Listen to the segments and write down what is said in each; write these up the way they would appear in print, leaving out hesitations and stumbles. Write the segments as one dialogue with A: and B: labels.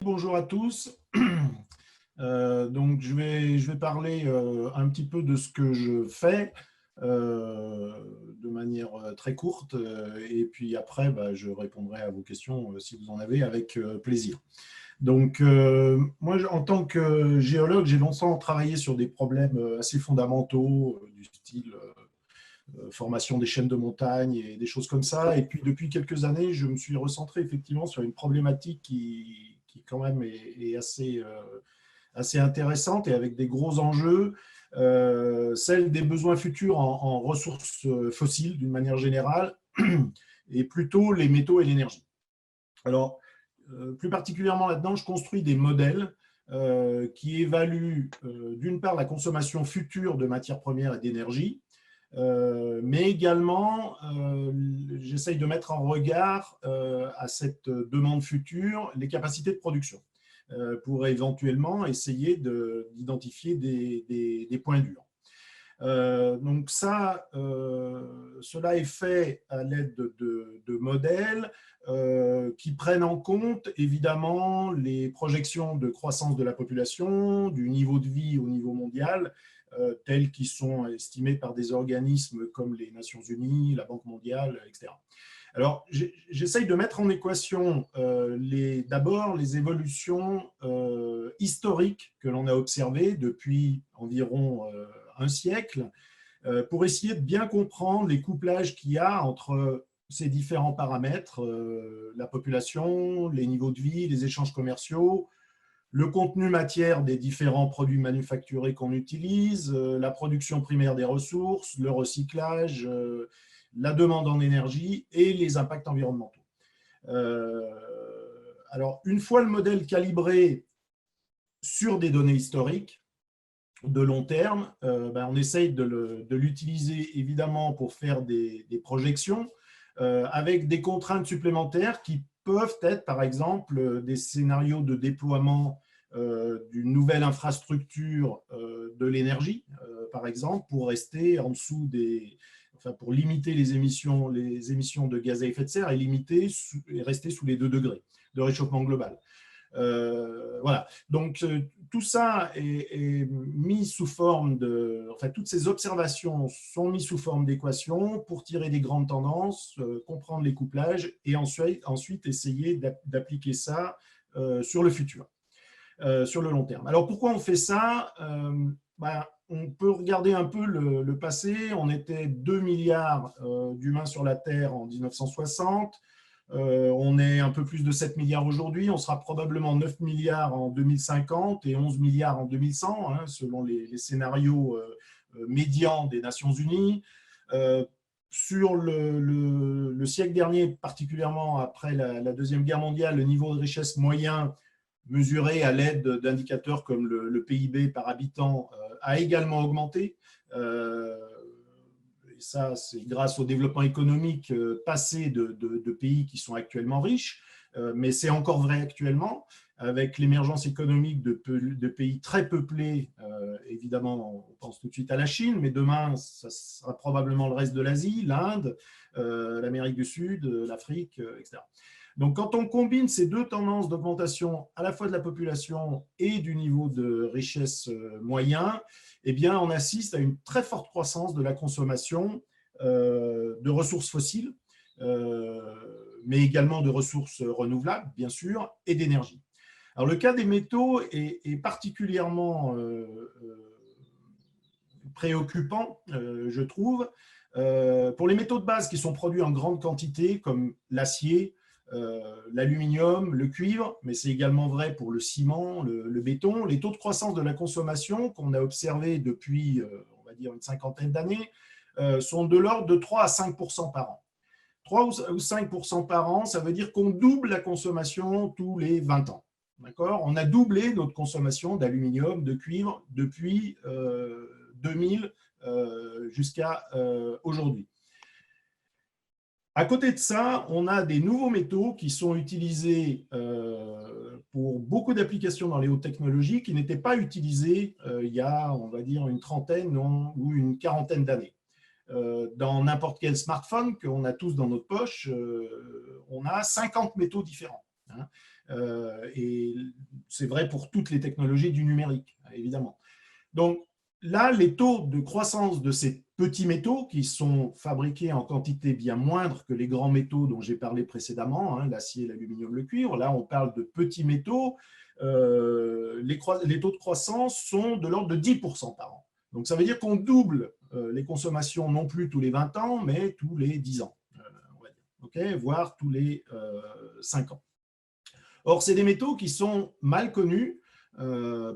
A: Bonjour à tous. Donc, je vais parler un petit peu de ce que je fais de manière très courte. Et puis après, je répondrai à vos questions si vous en avez avec plaisir. Donc, moi, en tant que géologue, j'ai longtemps travaillé sur des problèmes assez fondamentaux du style formation des chaînes de montagne et des choses comme ça. Et puis, depuis quelques années, je me suis recentré effectivement sur une problématique qui quand même est assez intéressante et avec des gros enjeux, celle des besoins futurs en ressources fossiles d'une manière générale, et plutôt les métaux et l'énergie. Alors, plus particulièrement là-dedans, je construis des modèles qui évaluent d'une part la consommation future de matières premières et d'énergie, mais également, j'essaye de mettre en regard à cette demande future les capacités de production pour éventuellement essayer d'identifier des points durs. Donc ça, cela est fait à l'aide de modèles qui prennent en compte évidemment les projections de croissance de la population, du niveau de vie au niveau mondial, tels qu'ils sont estimés par des organismes comme les Nations Unies, la Banque mondiale, etc. Alors, j'essaye de mettre en équation d'abord les évolutions historiques que l'on a observées depuis environ un siècle, pour essayer de bien comprendre les couplages qu'il y a entre ces différents paramètres, la population, les niveaux de vie, les échanges commerciaux, le contenu matière des différents produits manufacturés qu'on utilise, la production primaire des ressources, le recyclage, la demande en énergie et les impacts environnementaux. Alors, une fois le modèle calibré sur des données historiques de long terme, on essaye de l'utiliser évidemment pour faire des projections avec des contraintes supplémentaires qui peuvent être, par exemple, des scénarios de déploiement d'une nouvelle infrastructure de l'énergie, par exemple, pour rester en dessous pour limiter les émissions de gaz à effet de serre et rester sous les 2 degrés de réchauffement global. Voilà. Donc, tout ça est mis sous forme toutes ces observations sont mises sous forme d'équations pour tirer des grandes tendances, comprendre les couplages et ensuite essayer d'appliquer ça sur le futur, sur le long terme. Alors, pourquoi on fait ça? On peut regarder un peu le passé. On était 2 milliards d'humains sur la Terre en 1960. On est un peu plus de 7 milliards aujourd'hui. On sera probablement 9 milliards en 2050 et 11 milliards en 2100, selon les scénarios médians des Nations Unies. Sur le siècle dernier, particulièrement après la Deuxième Guerre mondiale, le niveau de richesse moyen mesuré à l'aide d'indicateurs comme le PIB par habitant a également augmenté. Et ça, c'est grâce au développement économique passé de pays qui sont actuellement riches, mais c'est encore vrai actuellement, avec l'émergence économique de pays très peuplés. Évidemment, on pense tout de suite à la Chine, mais demain, ça sera probablement le reste de l'Asie, l'Inde, l'Amérique du Sud, l'Afrique, etc. Donc, quand on combine ces deux tendances d'augmentation à la fois de la population et du niveau de richesse moyen, eh bien, on assiste à une très forte croissance de la consommation de ressources fossiles, mais également de ressources renouvelables, bien sûr, et d'énergie. Alors, le cas des métaux est particulièrement préoccupant, je trouve. Pour les métaux de base qui sont produits en grande quantité, comme l'acier, l'aluminium, le cuivre, mais c'est également vrai pour le ciment, le béton. Les taux de croissance de la consommation qu'on a observés depuis, on va dire, une cinquantaine d'années, sont de l'ordre de 3 à 5% par an. 3 ou 5% par an, ça veut dire qu'on double la consommation tous les 20 ans. On a doublé notre consommation d'aluminium, de cuivre depuis 2000 jusqu'à aujourd'hui. À côté de ça, on a des nouveaux métaux qui sont utilisés pour beaucoup d'applications dans les hautes technologies qui n'étaient pas utilisés il y a, on va dire, une trentaine ou une quarantaine d'années. Dans n'importe quel smartphone qu'on a tous dans notre poche, on a 50 métaux différents. hein. Et c'est vrai pour toutes les technologies du numérique, évidemment. Donc là, les taux de croissance de ces petits métaux qui sont fabriqués en quantité bien moindre que les grands métaux dont j'ai parlé précédemment, hein, l'acier, l'aluminium, le cuivre, là on parle de petits métaux, les taux de croissance sont de l'ordre de 10% par an. Donc ça veut dire qu'on double les consommations non plus tous les 20 ans, mais tous les 10 ans, on va dire, okay, voire tous les 5 ans. Or, c'est des métaux qui sont mal connus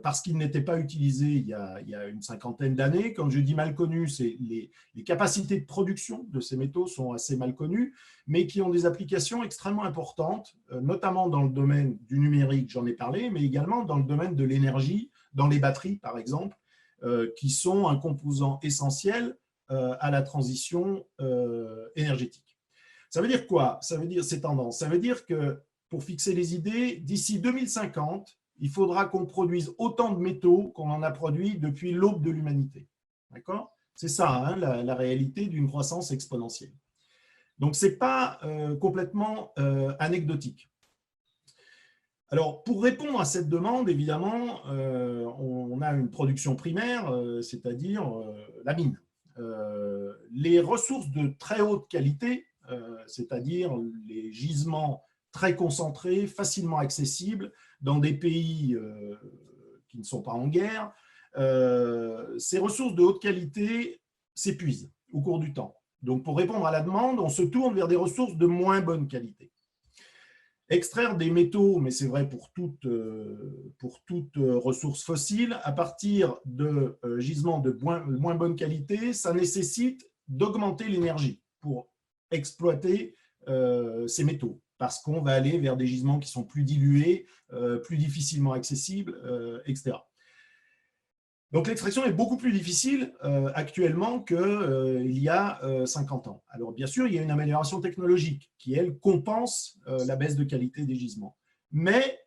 A: parce qu'ils n'étaient pas utilisés il y a une cinquantaine d'années. Quand je dis mal connus, c'est les capacités de production de ces métaux sont assez mal connues, mais qui ont des applications extrêmement importantes, notamment dans le domaine du numérique, j'en ai parlé, mais également dans le domaine de l'énergie, dans les batteries, par exemple, qui sont un composant essentiel à la transition énergétique. Ça veut dire quoi? Ça veut dire ces tendances. Ça veut dire que, pour fixer les idées, d'ici 2050, il faudra qu'on produise autant de métaux qu'on en a produit depuis l'aube de l'humanité. D'accord? C'est ça, hein, la réalité d'une croissance exponentielle. Donc, ce n'est pas complètement anecdotique. Alors, pour répondre à cette demande, évidemment, on a une production primaire, c'est-à-dire la mine. Les ressources de très haute qualité, c'est-à-dire les gisements très concentrés, facilement accessibles dans des pays qui ne sont pas en guerre, ces ressources de haute qualité s'épuisent au cours du temps. Donc, pour répondre à la demande, on se tourne vers des ressources de moins bonne qualité. Extraire des métaux, mais c'est vrai pour toute ressource fossile, à partir de gisements de moins bonne qualité, ça nécessite d'augmenter l'énergie pour exploiter ces métaux, parce qu'on va aller vers des gisements qui sont plus dilués, plus difficilement accessibles, etc. Donc l'extraction est beaucoup plus difficile actuellement qu'il y a 50 ans. Alors bien sûr, il y a une amélioration technologique qui, elle, compense la baisse de qualité des gisements. Mais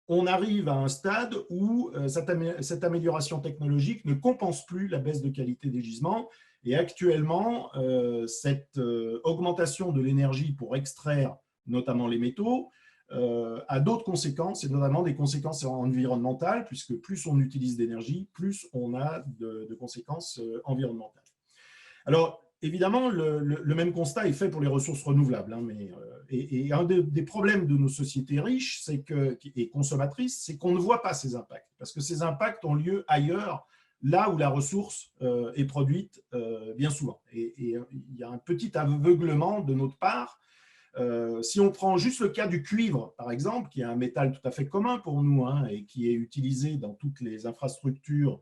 A: on arrive à un stade où cette amélioration technologique ne compense plus la baisse de qualité des gisements. Et actuellement, cette augmentation de l'énergie pour extraire notamment les métaux a d'autres conséquences, et notamment des conséquences environnementales, puisque plus on utilise d'énergie, plus on a de conséquences environnementales. Alors, évidemment, le même constat est fait pour les ressources renouvelables. Hein, et un des problèmes de nos sociétés riches et consommatrices, c'est qu'on ne voit pas ces impacts, parce que ces impacts ont lieu ailleurs, là où la ressource est produite bien souvent. Et il y a un petit aveuglement de notre part. Si on prend juste le cas du cuivre, par exemple, qui est un métal tout à fait commun pour nous, hein, et qui est utilisé dans toutes les infrastructures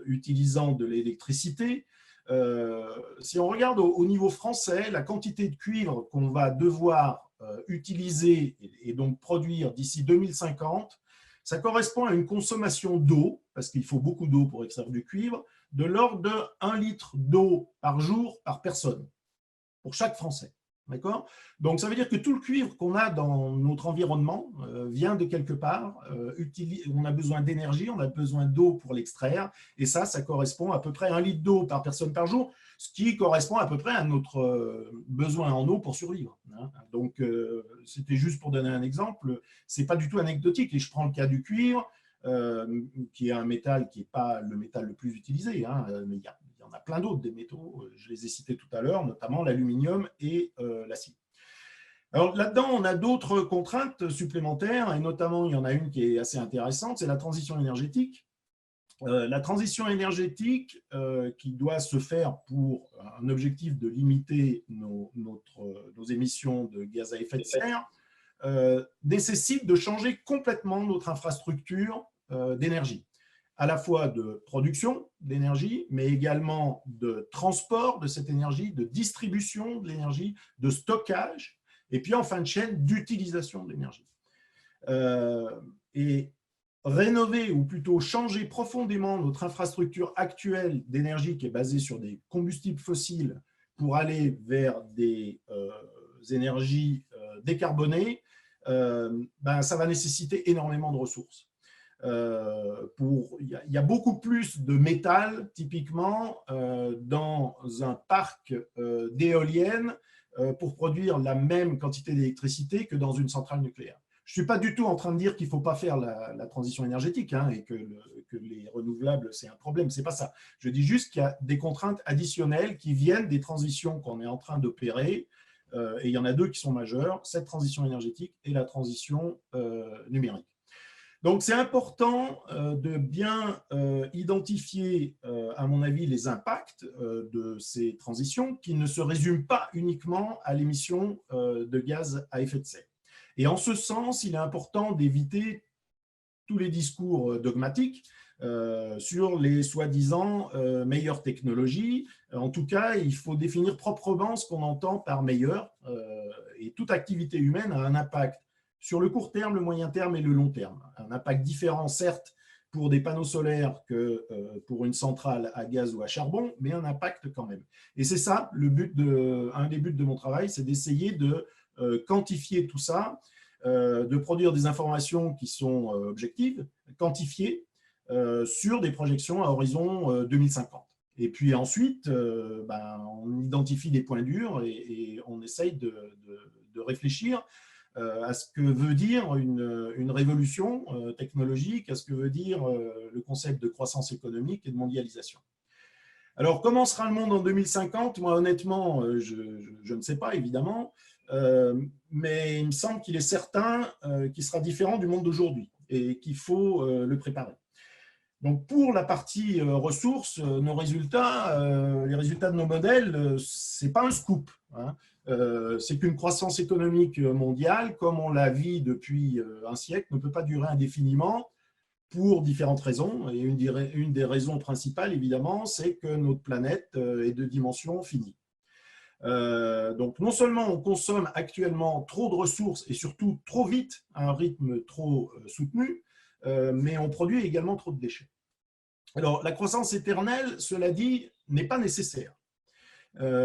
A: utilisant de l'électricité, si on regarde au niveau français, la quantité de cuivre qu'on va devoir utiliser et donc produire d'ici 2050, ça correspond à une consommation d'eau, parce qu'il faut beaucoup d'eau pour extraire du cuivre, de l'ordre de 1 litre d'eau par jour par personne, pour chaque Français. Donc, ça veut dire que tout le cuivre qu'on a dans notre environnement vient de quelque part. On a besoin d'énergie, on a besoin d'eau pour l'extraire. Et ça correspond à peu près à 1 litre d'eau par personne par jour, ce qui correspond à peu près à notre besoin en eau pour survivre. Hein. Donc, c'était juste pour donner un exemple. Ce n'est pas du tout anecdotique. Et je prends le cas du cuivre, qui est un métal qui n'est pas le métal le plus utilisé, hein, mais il y en a plein d'autres des métaux, je les ai cités tout à l'heure, notamment l'aluminium et l'acier. Alors là-dedans, on a d'autres contraintes supplémentaires, et notamment, il y en a une qui est assez intéressante, c'est la transition énergétique. La transition énergétique qui doit se faire pour un objectif de limiter nos émissions de gaz à effet de serre nécessite de changer complètement notre infrastructure d'énergie, à la fois de production d'énergie, mais également de transport de cette énergie, de distribution de l'énergie, de stockage, et puis en fin de chaîne, d'utilisation de l'énergie. Et rénover, ou plutôt changer profondément notre infrastructure actuelle d'énergie qui est basée sur des combustibles fossiles pour aller vers des énergies décarbonées, ça va nécessiter énormément de ressources. Il y a beaucoup plus de métal, typiquement, dans un parc d'éoliennes pour produire la même quantité d'électricité que dans une centrale nucléaire. Je ne suis pas du tout en train de dire qu'il ne faut pas faire la transition énergétique hein, et que les renouvelables, c'est un problème. Ce n'est pas ça. Je dis juste qu'il y a des contraintes additionnelles qui viennent des transitions qu'on est en train d'opérer. Et il y en a deux qui sont majeures, cette transition énergétique et la transition numérique. Donc, c'est important de bien identifier, à mon avis, les impacts de ces transitions qui ne se résument pas uniquement à l'émission de gaz à effet de serre. Et en ce sens, il est important d'éviter tous les discours dogmatiques sur les soi-disant meilleures technologies. En tout cas, il faut définir proprement ce qu'on entend par meilleur. Et toute activité humaine a un impact sur le court terme, le moyen terme et le long terme. Un impact différent, certes, pour des panneaux solaires que pour une centrale à gaz ou à charbon, mais un impact quand même. Et c'est ça, un des buts de mon travail, c'est d'essayer de quantifier tout ça, de produire des informations qui sont objectives, quantifiées, sur des projections à horizon 2050. Et puis ensuite, on identifie des points durs et on essaye de réfléchir à ce que veut dire une révolution technologique, à ce que veut dire le concept de croissance économique et de mondialisation. Alors, comment sera le monde en 2050? Moi, honnêtement, je ne sais pas, évidemment, mais il me semble qu'il est certain qu'il sera différent du monde d'aujourd'hui et qu'il faut le préparer. Donc, pour la partie ressources, nos résultats, les résultats de nos modèles, ce n'est pas un scoop. Hein. C'est qu'une croissance économique mondiale, comme on la vit depuis un siècle, ne peut pas durer indéfiniment pour différentes raisons. Et une des raisons principales, évidemment, c'est que notre planète est de dimension finie. Donc, non seulement on consomme actuellement trop de ressources et surtout trop vite, à un rythme trop soutenu, mais on produit également trop de déchets. Alors, la croissance éternelle, cela dit, n'est pas nécessaire.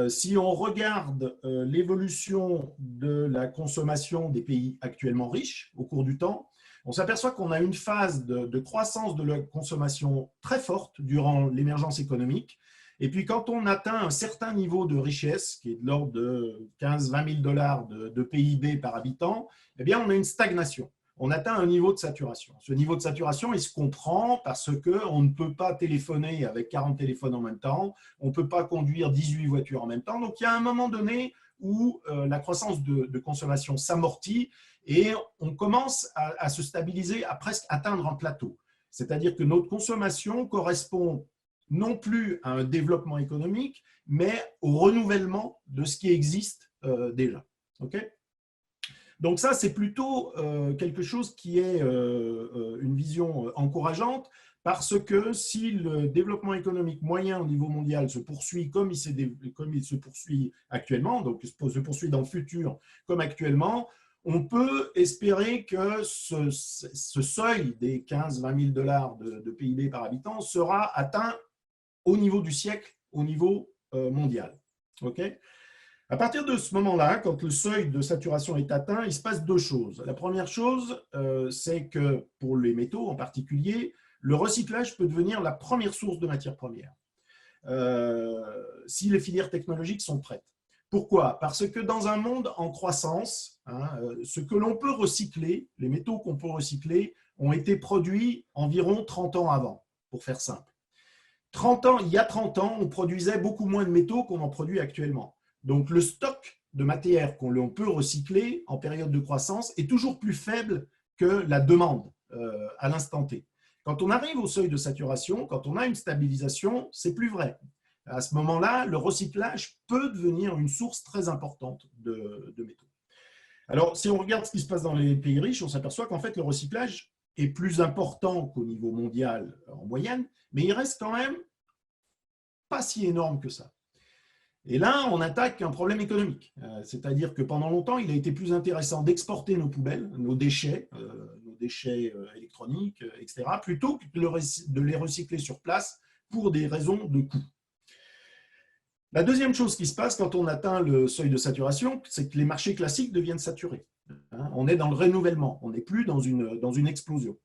A: Si on regarde l'évolution de la consommation des pays actuellement riches au cours du temps, on s'aperçoit qu'on a une phase de croissance de la consommation très forte durant l'émergence économique. Et puis, quand on atteint un certain niveau de richesse, qui est de l'ordre de 15-20 000 $ de PIB par habitant, eh bien, on a une stagnation. On atteint un niveau de saturation. Ce niveau de saturation, il se comprend parce qu'on ne peut pas téléphoner avec 40 téléphones en même temps, on ne peut pas conduire 18 voitures en même temps. Donc, il y a un moment donné où la croissance de consommation s'amortit et on commence à se stabiliser, à presque atteindre un plateau. C'est-à-dire que notre consommation correspond non plus à un développement économique, mais au renouvellement de ce qui existe déjà. Okay ? Donc ça, c'est plutôt quelque chose qui est une vision encourageante, parce que si le développement économique moyen au niveau mondial se poursuit comme il se poursuit actuellement, donc se poursuit dans le futur comme actuellement, on peut espérer que ce seuil des 15-20 000 $ de PIB par habitant sera atteint au niveau du siècle, au niveau mondial. Okay ? À partir de ce moment-là, quand le seuil de saturation est atteint, il se passe deux choses. La première chose, c'est que pour les métaux en particulier, le recyclage peut devenir la première source de matières premières si les filières technologiques sont prêtes. Pourquoi? Parce que dans un monde en croissance, ce que l'on peut recycler, les métaux qu'on peut recycler, ont été produits environ 30 ans avant, pour faire simple. Il y a 30 ans, on produisait beaucoup moins de métaux qu'on en produit actuellement. Donc, le stock de matière qu'on peut recycler en période de croissance est toujours plus faible que la demande à l'instant T. Quand on arrive au seuil de saturation, quand on a une stabilisation, c'est plus vrai. À ce moment-là, le recyclage peut devenir une source très importante de métaux. Alors, si on regarde ce qui se passe dans les pays riches, on s'aperçoit qu'en fait, le recyclage est plus important qu'au niveau mondial en moyenne, mais il reste quand même pas si énorme que ça. Et là, on attaque un problème économique. C'est-à-dire que pendant longtemps, il a été plus intéressant d'exporter nos poubelles, nos déchets électroniques, etc., plutôt que de les recycler sur place pour des raisons de coût. La deuxième chose qui se passe quand on atteint le seuil de saturation, c'est que les marchés classiques deviennent saturés. On est dans le renouvellement, on n'est plus dans une explosion.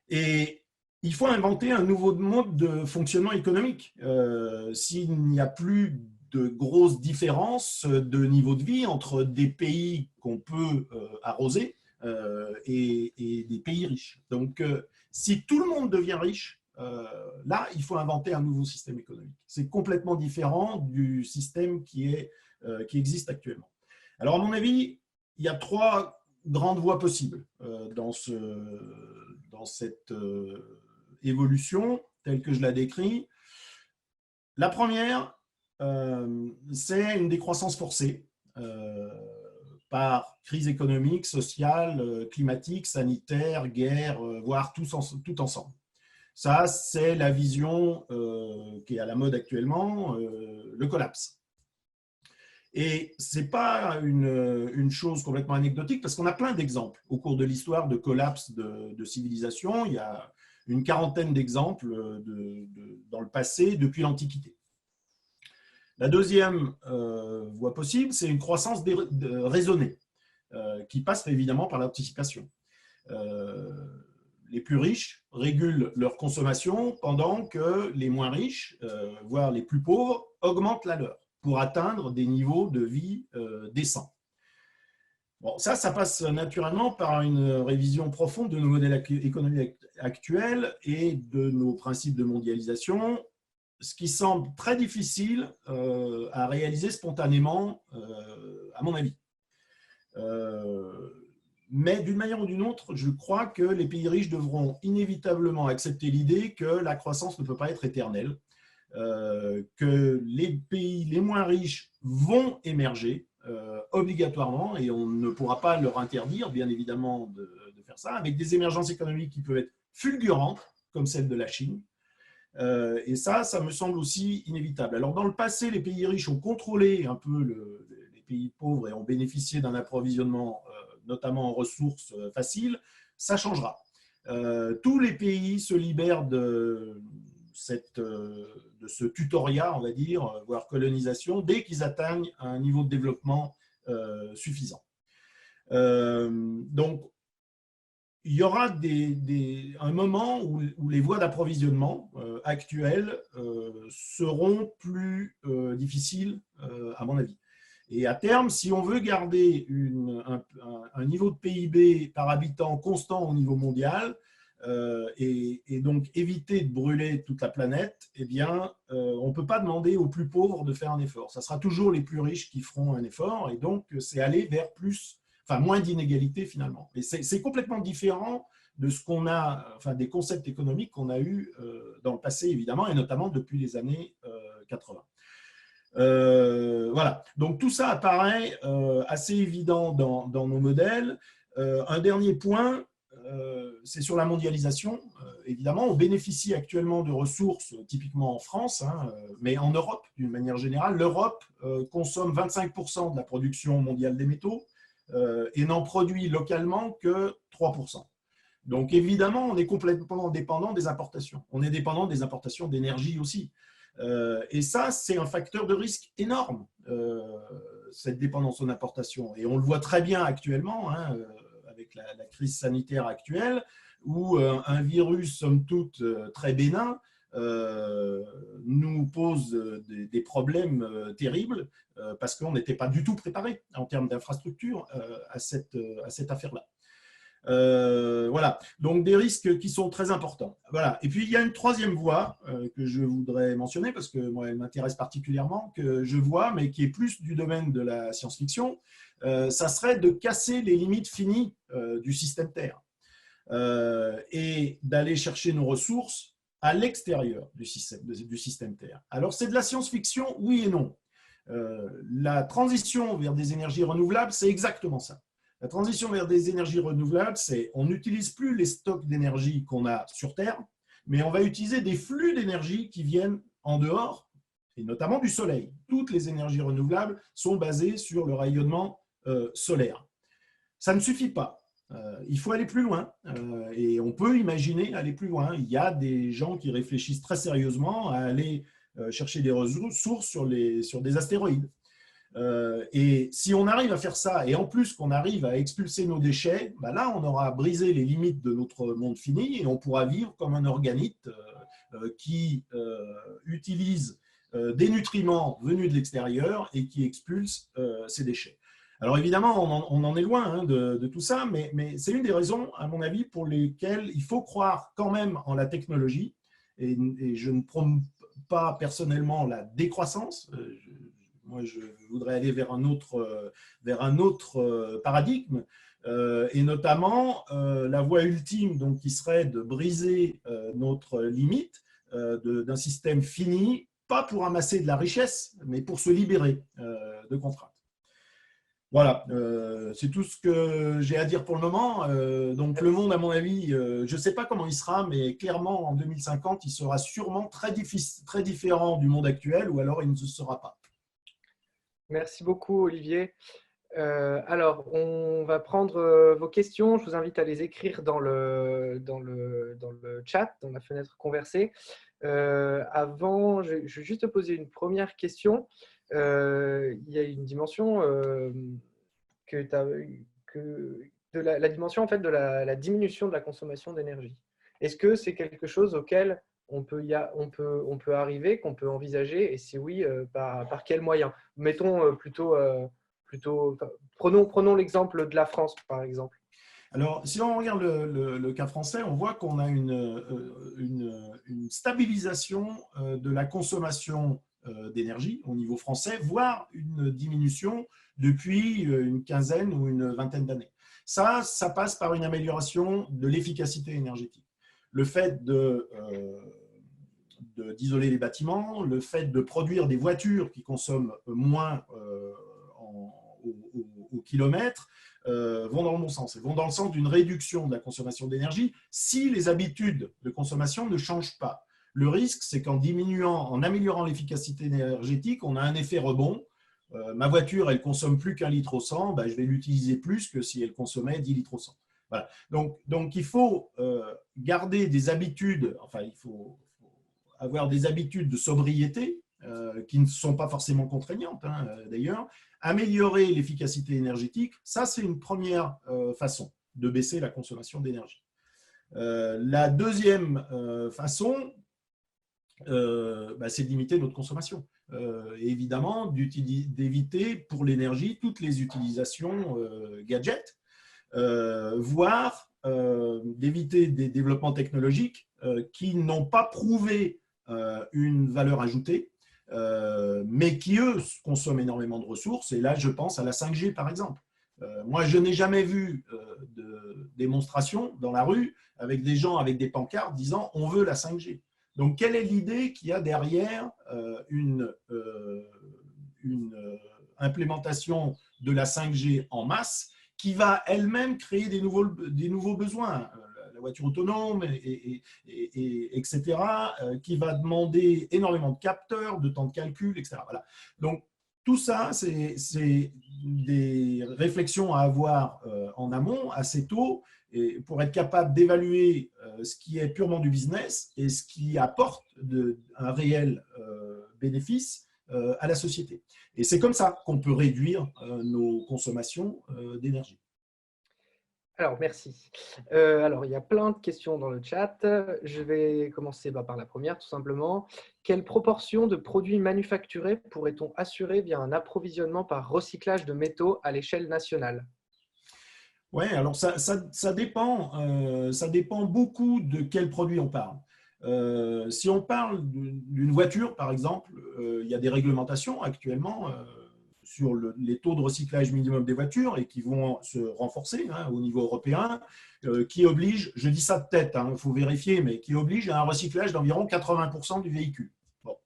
A: Et il faut inventer un nouveau mode de fonctionnement économique. S'il n'y a plus de grosses différences de niveau de vie entre des pays qu'on peut arroser et des pays riches. Donc, si tout le monde devient riche, là, il faut inventer un nouveau système économique. C'est complètement différent du système qui existe actuellement. Alors, à mon avis, il y a 3 grandes voies possibles dans cette évolution telle que je la décris. La première, c'est une décroissance forcée par crise économique, sociale, climatique, sanitaire, guerre, voire tout ensemble. Ça, c'est la vision qui est à la mode actuellement, le collapse. Et ce n'est pas une chose complètement anecdotique, parce qu'on a plein d'exemples au cours de l'histoire de collapse de civilisation. Il y a une quarantaine d'exemples dans le passé, depuis l'Antiquité. La deuxième voie possible, c'est une croissance raisonnée, qui passe évidemment par l'anticipation. Les plus riches régulent leur consommation pendant que les moins riches, voire les plus pauvres, augmentent la leur pour atteindre des niveaux de vie décents. Bon, ça passe naturellement par une révision profonde de nos modèles économiques actuels et de nos principes de mondialisation, ce qui semble très difficile à réaliser spontanément, à mon avis. Mais d'une manière ou d'une autre, je crois que les pays riches devront inévitablement accepter l'idée que la croissance ne peut pas être éternelle, que les pays les moins riches vont émerger obligatoirement, et on ne pourra pas leur interdire, bien évidemment, de faire ça, avec des émergences économiques qui peuvent être fulgurantes, comme celle de la Chine. Et ça me semble aussi inévitable. Alors, dans le passé, les pays riches ont contrôlé un peu les pays pauvres et ont bénéficié d'un approvisionnement, notamment en ressources faciles. Ça changera. Tous les pays se libèrent de ce tutorat, on va dire, voire colonisation, dès qu'ils atteignent un niveau de développement suffisant. Donc, il y aura un moment où les voies d'approvisionnement actuelles seront plus difficiles, à mon avis. Et à terme, si on veut garder un niveau de PIB par habitant constant au niveau mondial, et donc éviter de brûler toute la planète, eh bien, on ne peut pas demander aux plus pauvres de faire un effort. Ça sera toujours les plus riches qui feront un effort, et donc c'est aller vers moins d'inégalités finalement. Et c'est complètement différent de ce qu'on a, des concepts économiques qu'on a eus dans le passé, évidemment, et notamment depuis les années 80. Voilà, donc tout ça apparaît assez évident dans nos modèles. Un dernier point, c'est sur la mondialisation. Évidemment, on bénéficie actuellement de ressources, typiquement en France, mais en Europe, d'une manière générale. L'Europe consomme 25% de la production mondiale des métaux et n'en produit localement que 3%. Donc, évidemment, on est complètement dépendant des importations. On est dépendant des importations d'énergie aussi. Et ça, c'est un facteur de risque énorme, cette dépendance aux importations. Et on le voit très bien actuellement, avec la crise sanitaire actuelle, où un virus, somme toute, très bénin, nous pose des problèmes terribles parce qu'on n'était pas du tout préparé en termes d'infrastructure à cette affaire-là. Voilà, donc des risques qui sont très importants. Voilà. Et puis il y a une troisième voie que je voudrais mentionner parce que moi elle m'intéresse particulièrement, que je vois, mais qui est plus du domaine de la science-fiction. Ça serait de casser les limites finies du système Terre et d'aller chercher nos ressources à l'extérieur du système Terre. Alors c'est de la science-fiction, oui et non. La transition vers des énergies renouvelables, c'est exactement ça. La transition vers des énergies renouvelables, c'est on n'utilise plus les stocks d'énergie qu'on a sur Terre, mais on va utiliser des flux d'énergie qui viennent en dehors, et notamment du soleil. Toutes les énergies renouvelables sont basées sur le rayonnement solaire. Ça ne suffit pas. Il faut aller plus loin et on peut imaginer aller plus loin. Il y a des gens qui réfléchissent très sérieusement à aller chercher des ressources sur des astéroïdes. Et si on arrive à faire ça, et en plus qu'on arrive à expulser nos déchets, bah là, on aura brisé les limites de notre monde fini et on pourra vivre comme un organite qui utilise des nutriments venus de l'extérieur et qui expulse ces déchets. Alors évidemment, on en est loin hein, de tout ça, mais c'est une des raisons, à mon avis, pour lesquelles il faut croire quand même en la technologie. Et je ne prône pas personnellement la décroissance. Moi, je voudrais aller vers un autre paradigme, et notamment la voie ultime donc, qui serait de briser notre limite d'un système fini, pas pour amasser de la richesse, mais pour se libérer de contraintes. Voilà, c'est tout ce que j'ai à dire pour le moment. Donc le monde, à mon avis, je ne sais pas comment il sera, mais clairement, en 2050, il sera sûrement très différent du monde actuel, ou alors il ne se sera pas.
B: Merci beaucoup, Olivier. Alors, on va prendre vos questions. Je vous invite à les écrire dans le chat, dans la fenêtre conversée. Avant, je vais juste te poser une première question. Il y a une dimension de la dimension en fait, de la diminution de la consommation d'énergie. Est-ce que c'est quelque chose auquel on peut arriver, qu'on peut envisager, et si oui, par quels moyens? Mettons prenons l'exemple de la France, par exemple.
A: Alors, si on regarde le cas français, on voit qu'on a une stabilisation de la consommation d'énergie au niveau français, voire une diminution depuis une quinzaine ou une vingtaine d'années. Ça passe par une amélioration de l'efficacité énergétique. Le fait d'isoler les bâtiments, le fait de produire des voitures qui consomment moins au kilomètre, vont dans le bon sens. Elles vont dans le sens d'une réduction de la consommation d'énergie si les habitudes de consommation ne changent pas. Le risque, c'est qu'en en améliorant l'efficacité énergétique, on a un effet rebond. Ma voiture, elle consomme plus qu'1 litre au 100, ben, je vais l'utiliser plus que si elle consommait 10 litres au 100. Voilà. Donc il faut garder des habitudes, enfin il faut avoir des habitudes de sobriété qui ne sont pas forcément contraignantes hein, d'ailleurs, améliorer l'efficacité énergétique, ça c'est une première façon de baisser la consommation d'énergie. La deuxième façon, c'est de limiter notre consommation. Et évidemment, d'éviter pour l'énergie toutes les utilisations gadgets, voire d'éviter des développements technologiques qui n'ont pas prouvé une valeur ajoutée, mais qui, eux, consomment énormément de ressources. Et là, je pense à la 5G, par exemple. Moi, je n'ai jamais vu de démonstration dans la rue avec des gens avec des pancartes disant « on veut la 5G ». Donc, quelle est l'idée qu'il y a derrière une implémentation de la 5G en masse qui va elle-même créer des nouveaux besoins, la voiture autonome, etc., qui va demander énormément de capteurs, de temps de calcul, etc. Voilà. Donc, tout ça, c'est des réflexions à avoir en amont, assez tôt, et pour être capable d'évaluer ce qui est purement du business et ce qui apporte un réel bénéfice à la société. Et c'est comme ça qu'on peut réduire nos consommations d'énergie.
B: Alors, merci. Alors, il y a plein de questions dans le chat. Je vais commencer par la première, tout simplement. Quelle proportion de produits manufacturés pourrait-on assurer via un approvisionnement par recyclage de métaux à l'échelle nationale?
A: Oui, alors ça dépend beaucoup de quel produit on parle. Si on parle d'une voiture, par exemple, il y a des réglementations actuellement sur les taux de recyclage minimum des voitures et qui vont se renforcer hein, au niveau européen, qui obligent, je dis ça de tête, il faut vérifier, mais qui obligent à un recyclage d'environ 80% du véhicule. Bon.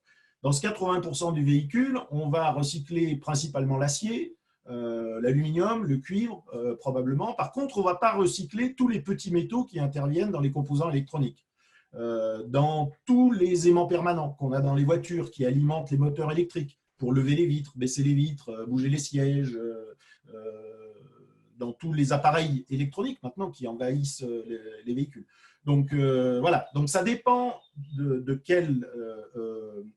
A: Dans ce 80% du véhicule, on va recycler principalement l'acier, l'aluminium, le cuivre, probablement. Par contre, on ne va pas recycler tous les petits métaux qui interviennent dans les composants électroniques. Dans tous les aimants permanents qu'on a dans les voitures qui alimentent les moteurs électriques pour lever les vitres, baisser les vitres, bouger les sièges, dans tous les appareils électroniques maintenant qui envahissent les véhicules. Donc voilà, donc ça dépend de quel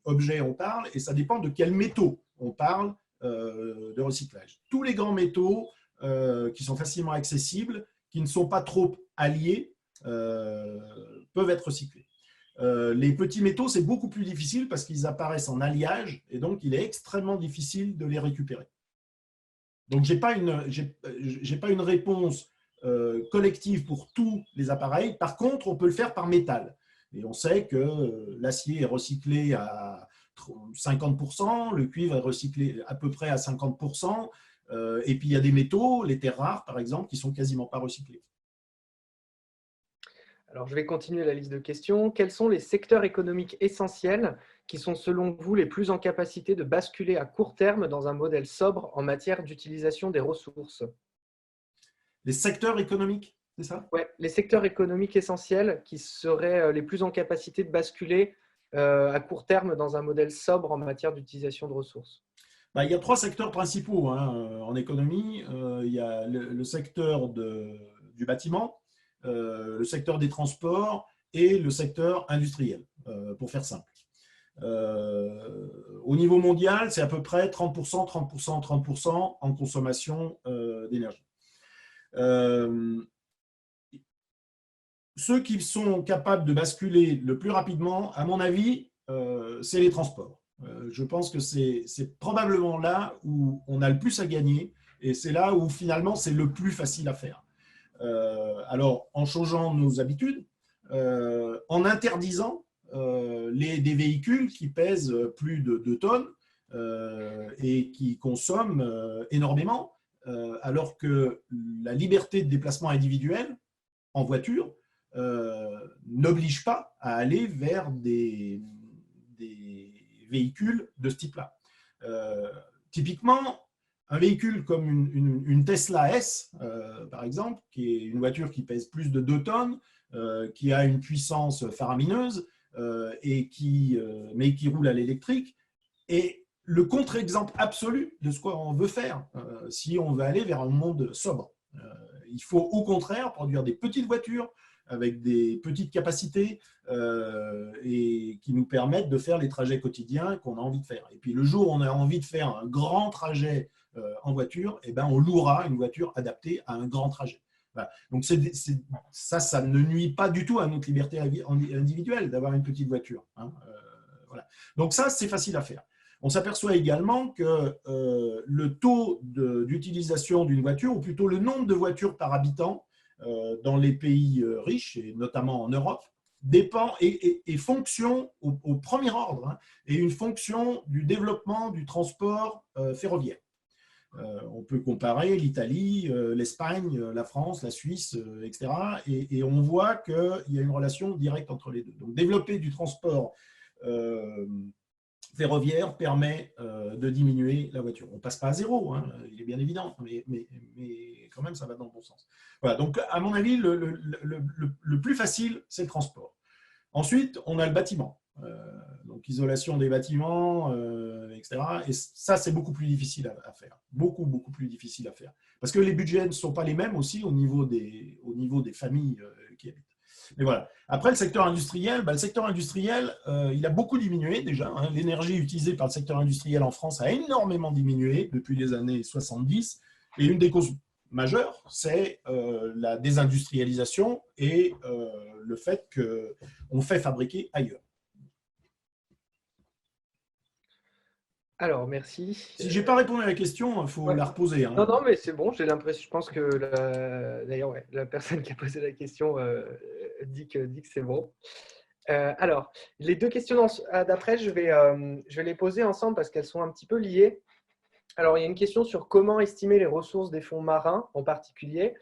A: objet on parle et ça dépend de quels métaux on parle de recyclage. Tous les grands métaux qui sont facilement accessibles, qui ne sont pas trop alliés, peuvent être recyclés. Les petits métaux, c'est beaucoup plus difficile parce qu'ils apparaissent en alliage et donc il est extrêmement difficile de les récupérer. Donc, je n'ai pas une réponse collective pour tous les appareils. Par contre, on peut le faire par métal. Et on sait que l'acier est recyclé à 50%, le cuivre est recyclé à peu près à 50%, et puis il y a des métaux, les terres rares par exemple, qui sont quasiment pas recyclés.
B: Alors, je vais continuer la liste de questions. Quels sont les secteurs économiques essentiels qui sont, selon vous, les plus en capacité de basculer à court terme dans un modèle sobre en matière d'utilisation des ressources?
A: Les secteurs économiques, c'est ça?
B: Ouais, les secteurs économiques essentiels qui seraient les plus en capacité de basculer à court terme dans un modèle sobre en matière d'utilisation de ressources.
A: Ben, il y a 3 secteurs principaux en économie. Il y a le secteur du bâtiment, le secteur des transports et le secteur industriel, pour faire simple. Au niveau mondial, c'est à peu près 30%, 30%, 30% en consommation d'énergie. Ceux qui sont capables de basculer le plus rapidement, à mon avis, c'est les transports. Je pense que c'est probablement là où on a le plus à gagner et c'est là où finalement c'est le plus facile à faire. Alors, en changeant nos habitudes, en interdisant des véhicules qui pèsent plus de 2 tonnes et qui consomment énormément, alors que la liberté de déplacement individuel en voiture n'oblige pas à aller vers des véhicules de ce type-là. Typiquement, un véhicule comme une Tesla S, par exemple, qui est une voiture qui pèse plus de 2 tonnes, qui a une puissance faramineuse, mais qui roule à l'électrique, est le contre-exemple absolu de ce qu'on veut faire si on veut aller vers un monde sobre. Il faut au contraire produire des petites voitures avec des petites capacités et qui nous permettent de faire les trajets quotidiens qu'on a envie de faire. Et puis le jour où on a envie de faire un grand trajet en voiture, eh ben, on louera une voiture adaptée à un grand trajet. Voilà. Donc ça ne nuit pas du tout à notre liberté individuelle d'avoir une petite voiture. Voilà. Donc ça, c'est facile à faire. On s'aperçoit également que le taux d'utilisation d'une voiture, ou plutôt le nombre de voitures par habitant dans les pays riches, et notamment en Europe, dépend et fonction au premier ordre, et une fonction du développement du transport ferroviaire. On peut comparer l'Italie, l'Espagne, la France, la Suisse, etc. Et on voit qu'il y a une relation directe entre les deux. Donc développer du transport ferroviaire permet de diminuer la voiture. On ne passe pas à zéro, il est bien évident, mais quand même, ça va dans le bon sens. Voilà, donc à mon avis, le plus facile, c'est le transport. Ensuite, on a le bâtiment. Donc isolation des bâtiments, etc. Et ça, c'est beaucoup plus difficile à faire. Beaucoup, beaucoup plus difficile à faire. Parce que les budgets ne sont pas les mêmes aussi au niveau des familles qui habitent. Mais voilà. Après, le secteur industriel, il a beaucoup diminué déjà. L'énergie utilisée par le secteur industriel en France a énormément diminué depuis les années 70. Et une des causes majeures, c'est la désindustrialisation et le fait qu'on fait fabriquer ailleurs.
B: Alors, merci.
A: Si je n'ai pas répondu à la question, il faut la reposer.
B: Non, non, mais c'est bon, j'ai l'impression, je pense que d'ailleurs, la personne qui a posé la question dit que c'est bon. Alors, les 2 questions d'après, je vais les poser ensemble parce qu'elles sont un petit peu liées. Alors, il y a une question sur comment estimer les ressources des fonds marins en particulier.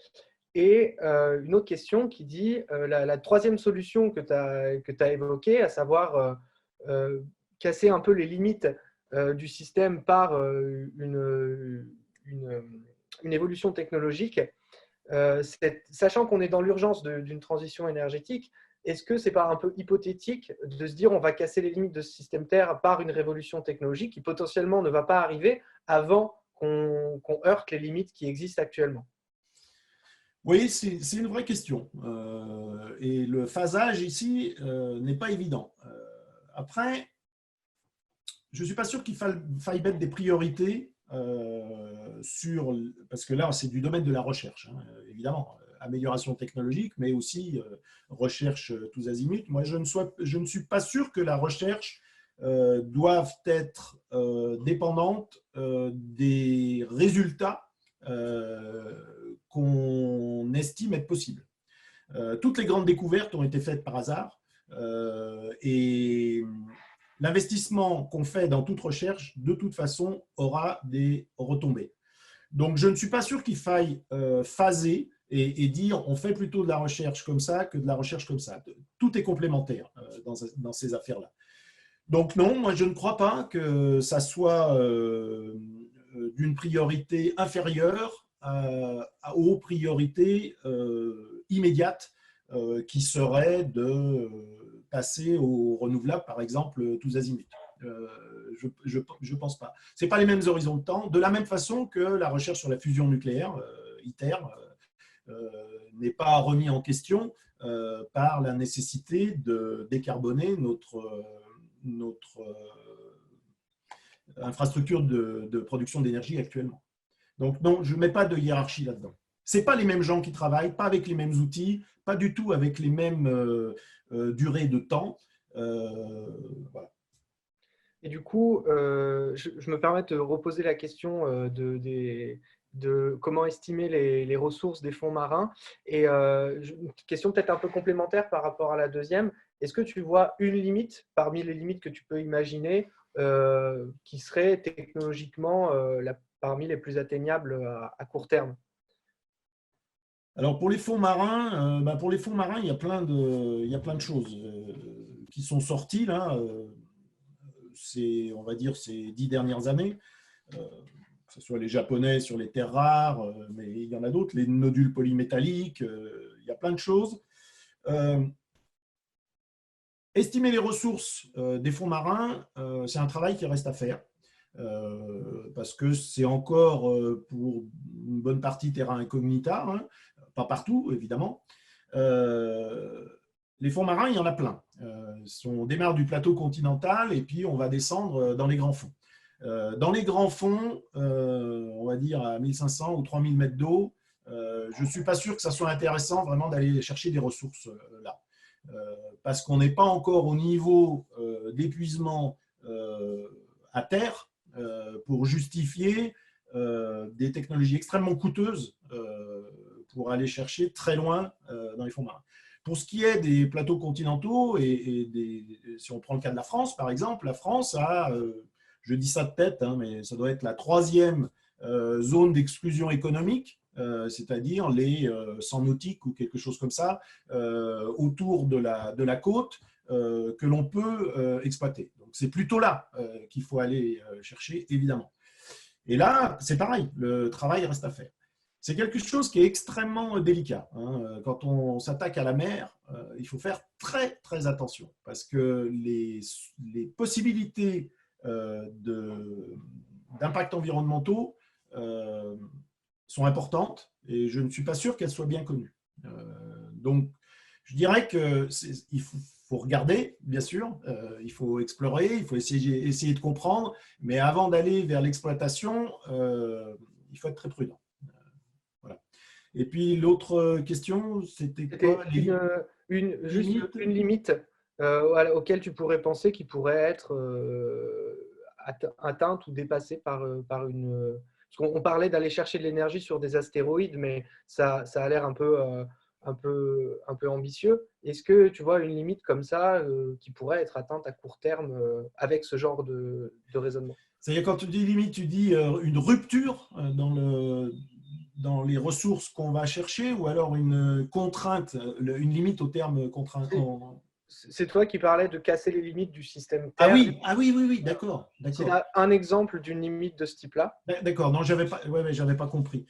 B: Et une autre question qui dit la troisième solution que tu as évoquée, à savoir casser un peu les limites du système par une évolution technologique, sachant qu'on est dans l'urgence d'une transition énergétique, est-ce que ce n'est pas un peu hypothétique de se dire on va casser les limites de ce système Terre par une révolution technologique qui potentiellement ne va pas arriver avant qu'on heurte les limites qui existent actuellement?
A: Oui, c'est une vraie question. Et le phasage ici n'est pas évident. Après, je ne suis pas sûr qu'il faille mettre des priorités parce que là, c'est du domaine de la recherche, évidemment. amélioration technologique, mais aussi recherche tous azimuts. Moi, je ne suis pas sûr que la recherche doive être dépendante des résultats qu'on estime être possibles. Toutes les grandes découvertes ont été faites par hasard et l'investissement qu'on fait dans toute recherche, de toute façon, aura des retombées. Donc, je ne suis pas sûr qu'il faille phaser et dire on fait plutôt de la recherche comme ça que de la recherche comme ça. Tout est complémentaire dans ces affaires-là. Donc non, moi je ne crois pas que ça soit d'une priorité inférieure aux priorités immédiates qui seraient de passer au renouvelable, par exemple, tous azimuts. Je ne pense pas. Ce n'est pas les mêmes horizons de temps, de la même façon que la recherche sur la fusion nucléaire, ITER, n'est pas remis en question par la nécessité de décarboner notre infrastructure de production d'énergie actuellement. Donc non, je ne mets pas de hiérarchie là-dedans. Ce n'est pas les mêmes gens qui travaillent, pas avec les mêmes outils, pas du tout avec les mêmes durées de temps. Voilà.
B: Et du coup, je me permets de reposer la question de comment estimer les ressources des fonds marins. Et une question peut-être un peu complémentaire par rapport à la deuxième. Est-ce que tu vois une limite parmi les limites que tu peux imaginer qui serait technologiquement parmi les plus atteignables à court terme?
A: Alors pour les fonds marins, il y a plein de choses qui sont sorties là. On va dire, ces 10 dernières années, que ce soit les Japonais sur les terres rares, mais il y en a d'autres, les nodules polymétalliques, il y a plein de choses. Estimer les ressources des fonds marins, c'est un travail qui reste à faire, parce que c'est encore, pour une bonne partie, terra incognita, hein, pas partout, évidemment. Les fonds marins, il y en a plein. On démarre du plateau continental et puis on va descendre dans les grands fonds. Dans les grands fonds, on va dire à 1500 ou 3000 mètres d'eau, je ne suis pas sûr que ça soit intéressant vraiment d'aller chercher des ressources là. Parce qu'on n'est pas encore au niveau d'épuisement à terre pour justifier des technologies extrêmement coûteuses pour aller chercher très loin dans les fonds marins. Pour ce qui est des plateaux continentaux, si on prend le cas de la France, par exemple, la France a, je dis ça de tête, hein, mais ça doit être la troisième zone d'exclusion économique, c'est-à-dire les 100 nautiques ou quelque chose comme ça, autour de la côte, que l'on peut exploiter. Donc c'est plutôt là qu'il faut aller chercher, évidemment. Et là, c'est pareil, le travail reste à faire. C'est quelque chose qui est extrêmement délicat. Hein. Quand on s'attaque à la mer, il faut faire très, très attention parce que les possibilités d'impacts environnementaux sont importantes et je ne suis pas sûr qu'elles soient bien connues. Donc, je dirais qu'il faut regarder, bien sûr, il faut explorer, il faut essayer de comprendre, mais avant d'aller vers l'exploitation, il faut être très prudent. Voilà. Et puis, l'autre question, c'était quoi?
B: Juste une limite auquel tu pourrais penser qui pourrait être atteinte ou dépassée par une… Parce qu'on parlait d'aller chercher de l'énergie sur des astéroïdes, mais ça a l'air un peu ambitieux. Est-ce que tu vois une limite comme ça qui pourrait être atteinte à court terme avec ce genre de raisonnement?
A: C'est-à-dire, quand tu dis limite, tu dis une rupture dans les ressources qu'on va chercher ou alors une contrainte, une limite au terme contrainte?
B: C'est toi qui parlais de casser les limites du système
A: Ah
B: Terre.
A: oui, d'accord.
B: Tu as un exemple d'une limite de ce type-là?
A: D'accord, non, j'avais pas compris.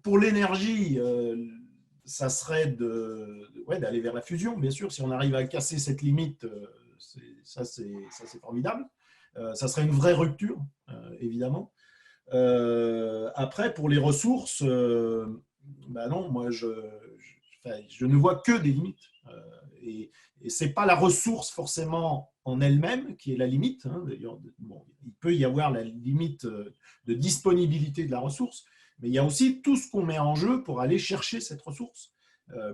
A: Pour l'énergie, ça serait d'aller vers la fusion, bien sûr. Si on arrive à casser cette limite, ça c'est formidable. Ça serait une vraie rupture, évidemment. Après, pour les ressources, non, moi je ne vois que des limites. Et ce n'est pas la ressource forcément en elle-même qui est la limite. Hein. D'ailleurs, il peut y avoir la limite de disponibilité de la ressource, Mais il y a aussi tout ce qu'on met en jeu pour aller chercher cette ressource.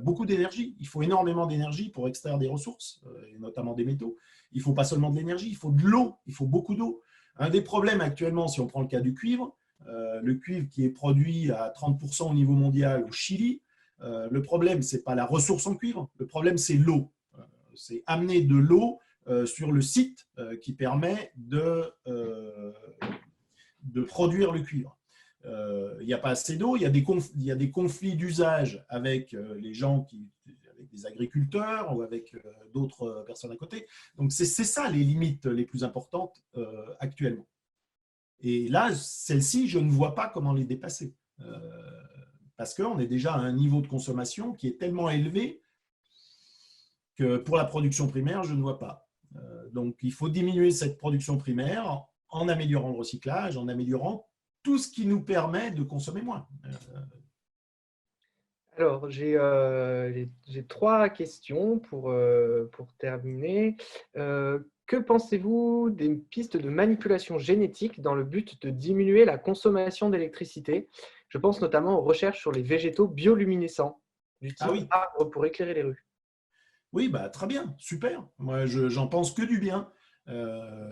A: Beaucoup d'énergie. Il faut énormément d'énergie pour extraire des ressources, et notamment des métaux. Il ne faut pas seulement de l'énergie, il faut de l'eau, il faut beaucoup d'eau. Un des problèmes actuellement, si on prend le cas du cuivre, le cuivre qui est produit à 30% au niveau mondial au Chili, le problème, ce n'est pas la ressource en cuivre, le problème, c'est l'eau. C'est amener de l'eau sur le site qui permet de produire le cuivre. Il n'y a pas assez d'eau, il y a des conflits d'usage avec les gens, avec des agriculteurs ou avec d'autres personnes à côté. Donc, c'est ça les limites les plus importantes actuellement. Et là, celles-ci, je ne vois pas comment les dépasser. Parce qu'on est déjà à un niveau de consommation qui est tellement élevé que pour la production primaire, je ne vois pas. Donc, il faut diminuer cette production primaire en améliorant le recyclage, en améliorant tout ce qui nous permet de consommer moins.
B: Alors, j'ai 3 questions pour terminer. Que pensez-vous des pistes de manipulation génétique dans le but de diminuer la consommation d'électricité? Je pense notamment aux recherches sur les végétaux bioluminescents, du
A: Ah
B: type
A: oui,
B: arbre pour éclairer les rues.
A: oui, bah, très bien, super. Moi, j'en pense que du bien.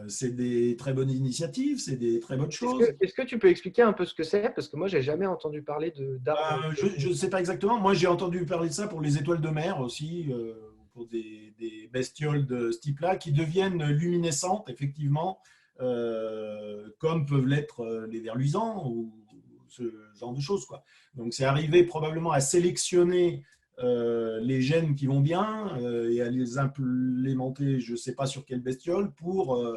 A: C'est des très bonnes initiatives, c'est des très bonnes choses.
B: Est-ce que tu peux expliquer un peu ce que c'est? Parce que moi, j'ai jamais entendu parler d'arbres
A: Je ne sais pas exactement. Moi, j'ai entendu parler de ça pour les étoiles de mer aussi, pour des bestioles de ce type-là qui deviennent luminescentes, effectivement, comme peuvent l'être les vers luisants ou ce genre de choses, quoi. Donc, c'est arrivé probablement à sélectionner les gènes qui vont bien et à les implémenter, je ne sais pas sur quelle bestiole, pour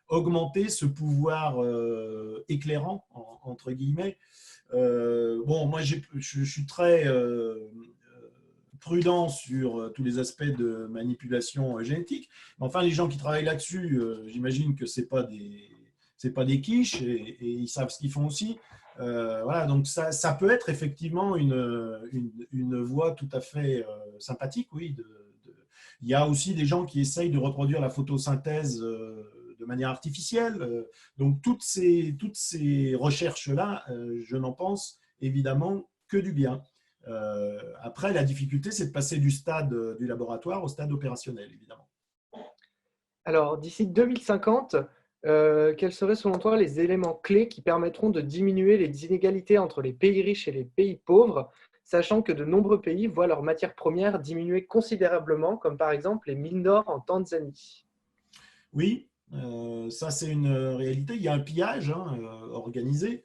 A: augmenter ce pouvoir éclairant, entre guillemets. Bon, moi, je suis très prudent sur tous les aspects de manipulation génétique. Mais enfin, les gens qui travaillent là-dessus, j'imagine que c'est pas des quiches et ils savent ce qu'ils font aussi. Voilà, donc ça peut être effectivement une voie tout à fait sympathique, oui. Il y a aussi des gens qui essayent de reproduire la photosynthèse de manière artificielle. Donc, toutes ces recherches-là, je n'en pense évidemment que du bien. Après, la difficulté, c'est de passer du stade du laboratoire au stade opérationnel, évidemment.
B: Alors, d'ici 2050, quels seraient selon toi les éléments clés qui permettront de diminuer les inégalités entre les pays riches et les pays pauvres, sachant que de nombreux pays voient leurs matières premières diminuer considérablement, comme par exemple les mines d'or en Tanzanie?
A: Oui, ça c'est une réalité. Il y a un pillage organisé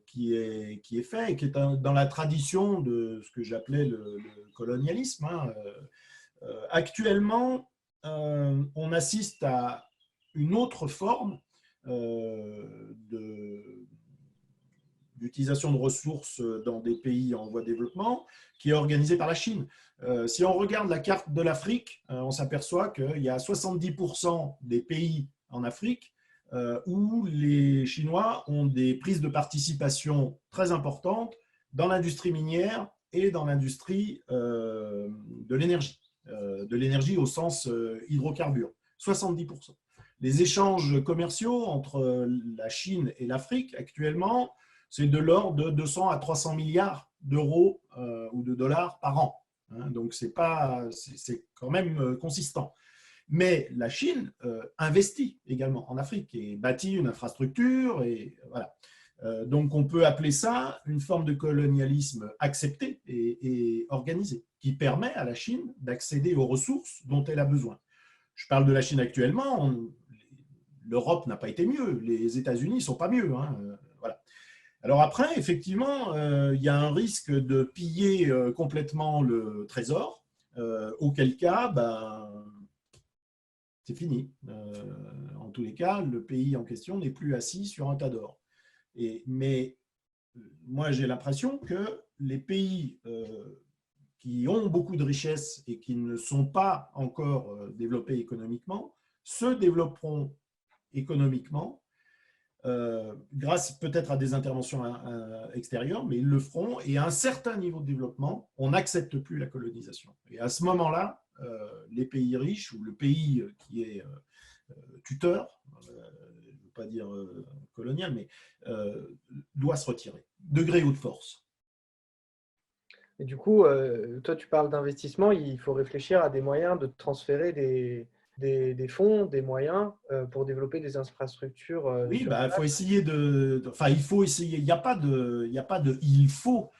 A: qui est fait et qui est dans la tradition de ce que j'appelais le colonialisme. Actuellement, on assiste à une autre forme d'utilisation de ressources dans des pays en voie de développement qui est organisée par la Chine. Si on regarde la carte de l'Afrique, on s'aperçoit qu'il y a 70% des pays en Afrique où les Chinois ont des prises de participation très importantes dans l'industrie minière et dans l'industrie de l'énergie au sens hydrocarbures, 70%. Les échanges commerciaux entre la Chine et l'Afrique actuellement, c'est de l'ordre de 200 à 300 milliards d'euros ou de dollars par an. Donc, c'est quand même consistant. Mais la Chine investit également en Afrique et bâtit une infrastructure. Et, voilà. Donc, on peut appeler ça une forme de colonialisme accepté et organisé qui permet à la Chine d'accéder aux ressources dont elle a besoin. Je parle de la Chine actuellement. L'Europe n'a pas été mieux. Les États-Unis ne sont pas mieux. Voilà. Alors après, effectivement, il y a un risque de piller complètement le trésor, auquel cas, c'est fini. En tous les cas, le pays en question n'est plus assis sur un tas d'or. Mais moi, j'ai l'impression que les pays qui ont beaucoup de richesses et qui ne sont pas encore développés économiquement se développeront économiquement grâce peut-être à des interventions extérieures, mais ils le feront. Et à un certain niveau de développement, on n'accepte plus la colonisation. Et à ce moment-là, les pays riches ou le pays qui est tuteur, pas dire colonial, mais doit se retirer. Degré haute force.
B: Et du coup, toi, tu parles d'investissement, il faut réfléchir à des moyens de transférer des fonds, des moyens pour développer des infrastructures
A: Oui,
B: sur
A: bah, il faut
B: place.
A: essayer enfin, il faut essayer. Il y a pas de, il faut.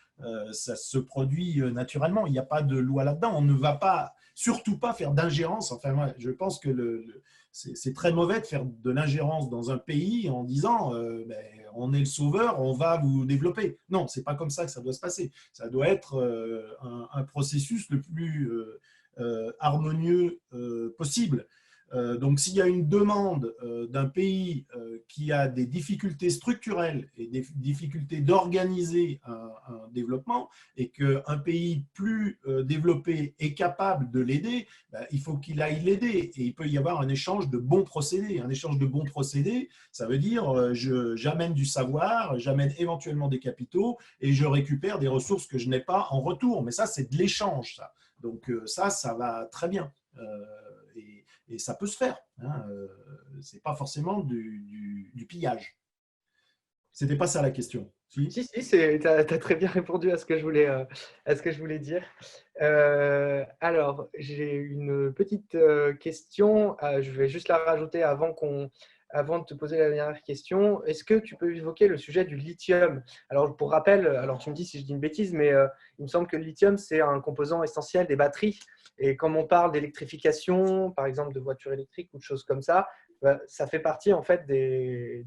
A: Ça se produit naturellement. Il n'y a pas de loi là-dedans. On ne va pas, surtout pas faire d'ingérence. Enfin, moi, je pense que c'est très mauvais de faire de l'ingérence dans un pays en disant, ben, on est le sauveur, on va vous développer. Non, c'est pas comme ça que ça doit se passer. Ça doit être un processus le plus harmonieux possible. Donc, s'il y a une demande d'un pays qui a des difficultés structurelles et des difficultés d'organiser un développement, et qu'un pays plus développé est capable de l'aider, ben, il faut qu'il aille l'aider. Et il peut y avoir un échange de bons procédés. Un échange de bons procédés, ça veut dire j'amène du savoir, j'amène éventuellement des capitaux et je récupère des ressources que je n'ai pas en retour. Mais ça, c'est de l'échange, ça. Donc ça va très bien. Et ça peut se faire. Hein. Ce n'est pas forcément du pillage. Ce n'était pas ça la question. Si.
B: Si, si, tu as très bien répondu à ce que je voulais dire. Alors, j'ai une petite question. Je vais juste la rajouter avant de te poser la dernière question. Est-ce que tu peux évoquer le sujet du lithium? Alors, pour rappel, alors tu me dis si je dis une bêtise, mais il me semble que le lithium, c'est un composant essentiel des batteries. Et quand on parle d'électrification, par exemple de voitures électriques ou de choses comme ça, ça fait partie en fait des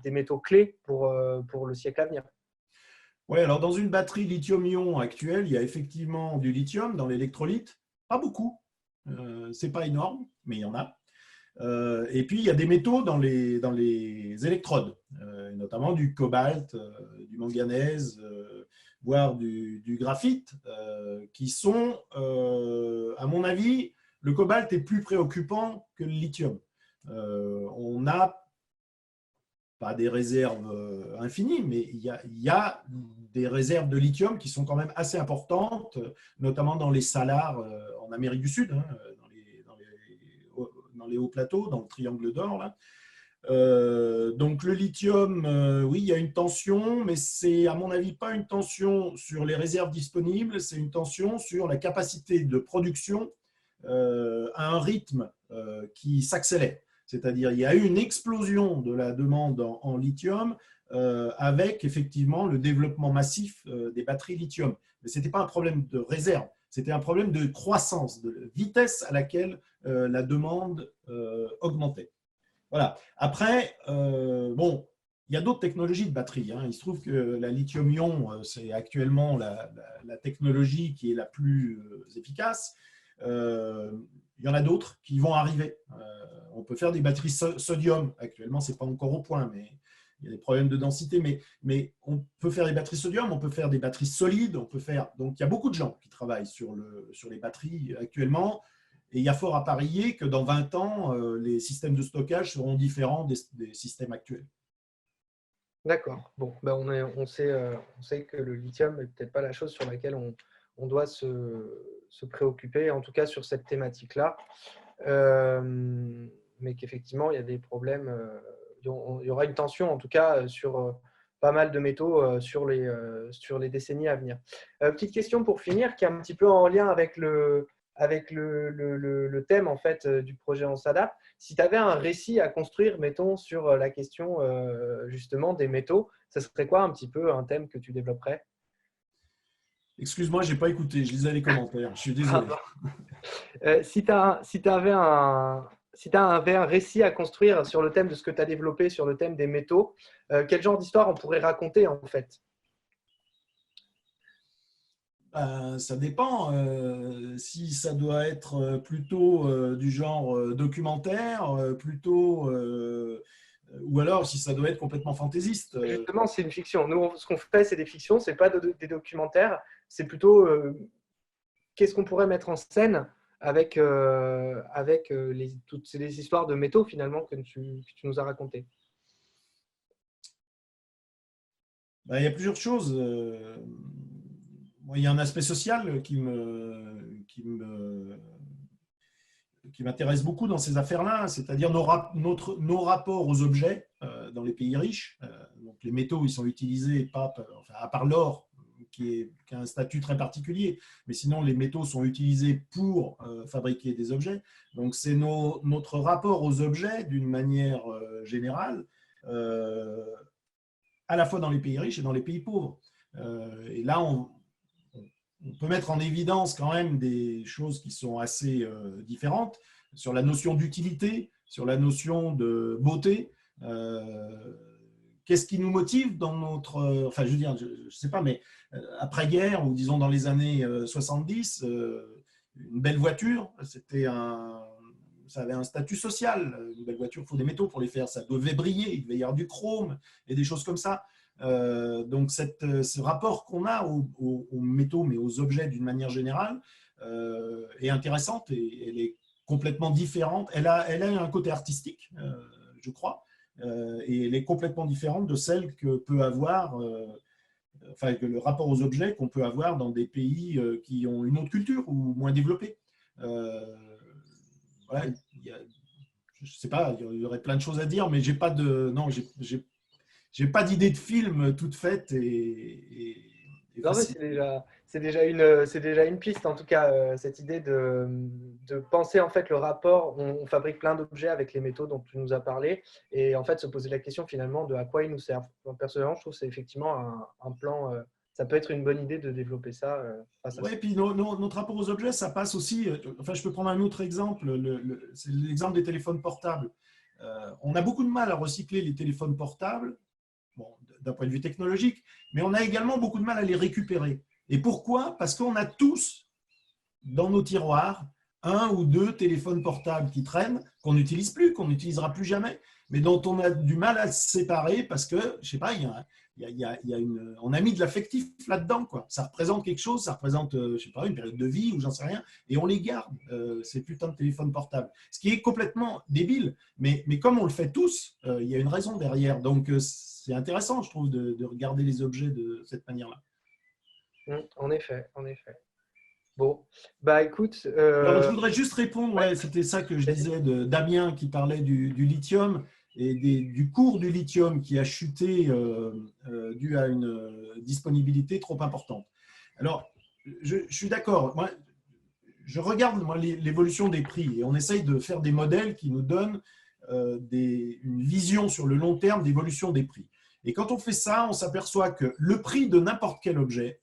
B: métaux clés pour le siècle à venir.
A: Oui, alors dans une batterie lithium-ion actuelle, il y a effectivement du lithium dans l'électrolyte. Pas beaucoup. Ce n'est pas énorme, mais il y en a. Et puis, il y a des métaux dans les électrodes, notamment du cobalt, du manganèse, voire du graphite, qui sont, à mon avis, le cobalt est plus préoccupant que le lithium. On n'a pas des réserves infinies, mais il y a des réserves de lithium qui sont quand même assez importantes, notamment dans les salars en Amérique du Sud, hein, dans les hauts plateaux, dans le triangle d'or. Là. Donc le lithium, oui, il y a une tension, mais c'est à mon avis pas une tension sur les réserves disponibles, c'est une tension sur la capacité de production à un rythme qui s'accélère. C'est-à-dire il y a eu une explosion de la demande en lithium avec effectivement le développement massif des batteries lithium. Mais ce n'était pas un problème de réserve, c'était un problème de croissance, de vitesse à laquelle la demande augmentait. Voilà. Après, bon, il y a d'autres technologies de batterie. Hein. Il se trouve que la lithium-ion, c'est actuellement la technologie qui est la plus efficace. Il y en a d'autres qui vont arriver. On peut faire des batteries sodium. Actuellement, ce n'est pas encore au point, mais il y a des problèmes de densité. Mais on peut faire des batteries sodium, on peut faire des batteries solides. On peut faire... Donc, il y a beaucoup de gens qui travaillent sur les batteries actuellement. Et il y a fort à parier que dans 20 ans, les systèmes de stockage seront différents des systèmes actuels.
B: D'accord. Bon, ben on sait que le lithium n'est peut-être pas la chose sur laquelle on doit se préoccuper, en tout cas sur cette thématique-là. Mais qu'effectivement, il y a des problèmes. Il y aura une tension, en tout cas, sur pas mal de métaux sur les décennies à venir. Petite question pour finir, qui est un petit peu en lien avec le thème en fait, du projet On s'adapte. Si tu avais un récit à construire, mettons, sur la question justement des métaux, ce serait quoi un petit peu un thème que tu développerais?
A: Excuse-moi, je n'ai pas écouté, je lisais les commentaires, je suis désolé.
B: Si tu avais un récit à construire sur le thème de ce que tu as développé, sur le thème des métaux, quel genre d'histoire on pourrait raconter en fait?
A: Ça dépend. Si ça doit être plutôt du genre documentaire, plutôt, ou alors si ça doit être complètement fantaisiste.
B: Justement, c'est une fiction. Nous, ce qu'on fait, c'est des fictions, ce n'est pas des documentaires. C'est plutôt qu'est-ce qu'on pourrait mettre en scène avec toutes ces histoires de métaux finalement que tu nous as racontées.
A: Il y a plusieurs choses. Moi, il y a un aspect social qui me qui m'intéresse beaucoup dans ces affaires-là, c'est-à-dire nos rapports aux objets dans les pays riches. Donc les métaux, ils sont utilisés, enfin, à part l'or, qui a un statut très particulier, mais sinon les métaux sont utilisés pour fabriquer des objets. Donc c'est notre rapport aux objets d'une manière générale, à la fois dans les pays riches et dans les pays pauvres. Et là, on peut mettre en évidence quand même des choses qui sont assez différentes sur la notion d'utilité, sur la notion de beauté. Qu'est-ce qui nous motive dans notre… Enfin, je veux dire, je ne sais pas, mais après-guerre, ou disons dans les années 70, une belle voiture, ça avait un statut social. Une belle voiture, il faut des métaux pour les faire. Ça devait briller, il devait y avoir du chrome et des choses comme ça. Donc, ce rapport qu'on a aux métaux, mais aux objets d'une manière générale, est intéressante et elle est complètement différente. Elle a un côté artistique, je crois, et elle est complètement différente de celle que peut avoir, enfin, que le rapport aux objets qu'on peut avoir dans des pays qui ont une autre culture ou moins développée. Voilà, je ne sais pas, il y aurait plein de choses à dire, mais j'ai pas d'idée de film toute faite et
B: Non, mais
A: facile.
B: c'est déjà une piste, en tout cas, cette idée de penser en fait le rapport. On fabrique plein d'objets avec les métaux dont tu nous as parlé, et en fait se poser la question finalement de à quoi ils nous servent. Personnellement, je trouve que c'est effectivement un plan. Ça peut être une bonne idée de développer ça.
A: Oui, et puis notre rapport aux objets, ça passe aussi. Enfin, je peux prendre un autre exemple, c'est l'exemple des téléphones portables. On a beaucoup de mal à recycler les téléphones portables, bon, d'un point de vue technologique, mais on a également beaucoup de mal à les récupérer. Et pourquoi? Parce qu'on a tous dans nos tiroirs un ou deux téléphones portables qui traînent, qu'on n'utilise plus, qu'on n'utilisera plus jamais, mais dont on a du mal à se séparer parce que, je ne sais pas, on a mis de l'affectif là-dedans, quoi. Ça représente quelque chose, ça représente, je sais pas, une période de vie ou j'en sais rien, et on les garde, ces putains de téléphones portables. Ce qui est complètement débile, mais comme on le fait tous, il y a une raison derrière. Donc, c'est intéressant, je trouve, de regarder les objets de cette manière-là.
B: En effet, en effet. Bon, bah écoute.
A: Alors, je voudrais juste répondre,
B: Ouais.
A: ouais, c'était ça que je disais de Damien qui parlait du lithium et du cours du lithium qui a chuté dû à une disponibilité trop importante. Alors, je suis d'accord. Moi, je regarde l'évolution des prix et on essaye de faire des modèles qui nous donnent une vision sur le long terme d'évolution des prix. Et quand on fait ça, on s'aperçoit que le prix de n'importe quel objet,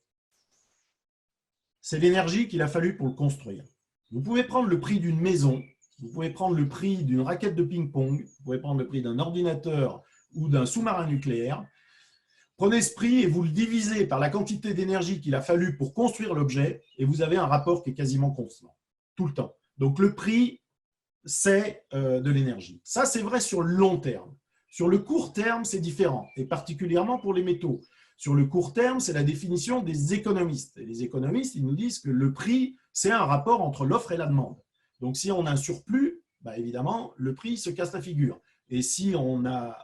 A: c'est l'énergie qu'il a fallu pour le construire. Vous pouvez prendre le prix d'une maison, vous pouvez prendre le prix d'une raquette de ping-pong, vous pouvez prendre le prix d'un ordinateur ou d'un sous-marin nucléaire. Prenez ce prix et vous le divisez par la quantité d'énergie qu'il a fallu pour construire l'objet et vous avez un rapport qui est quasiment constant, tout le temps. Donc le prix, c'est de l'énergie. Ça, c'est vrai sur le long terme. Sur le court terme, c'est différent, et particulièrement pour les métaux. Sur le court terme, c'est la définition des économistes. Et les économistes, ils nous disent que le prix, c'est un rapport entre l'offre et la demande. Donc, si on a un surplus, bah, évidemment, le prix se casse la figure. Et si on a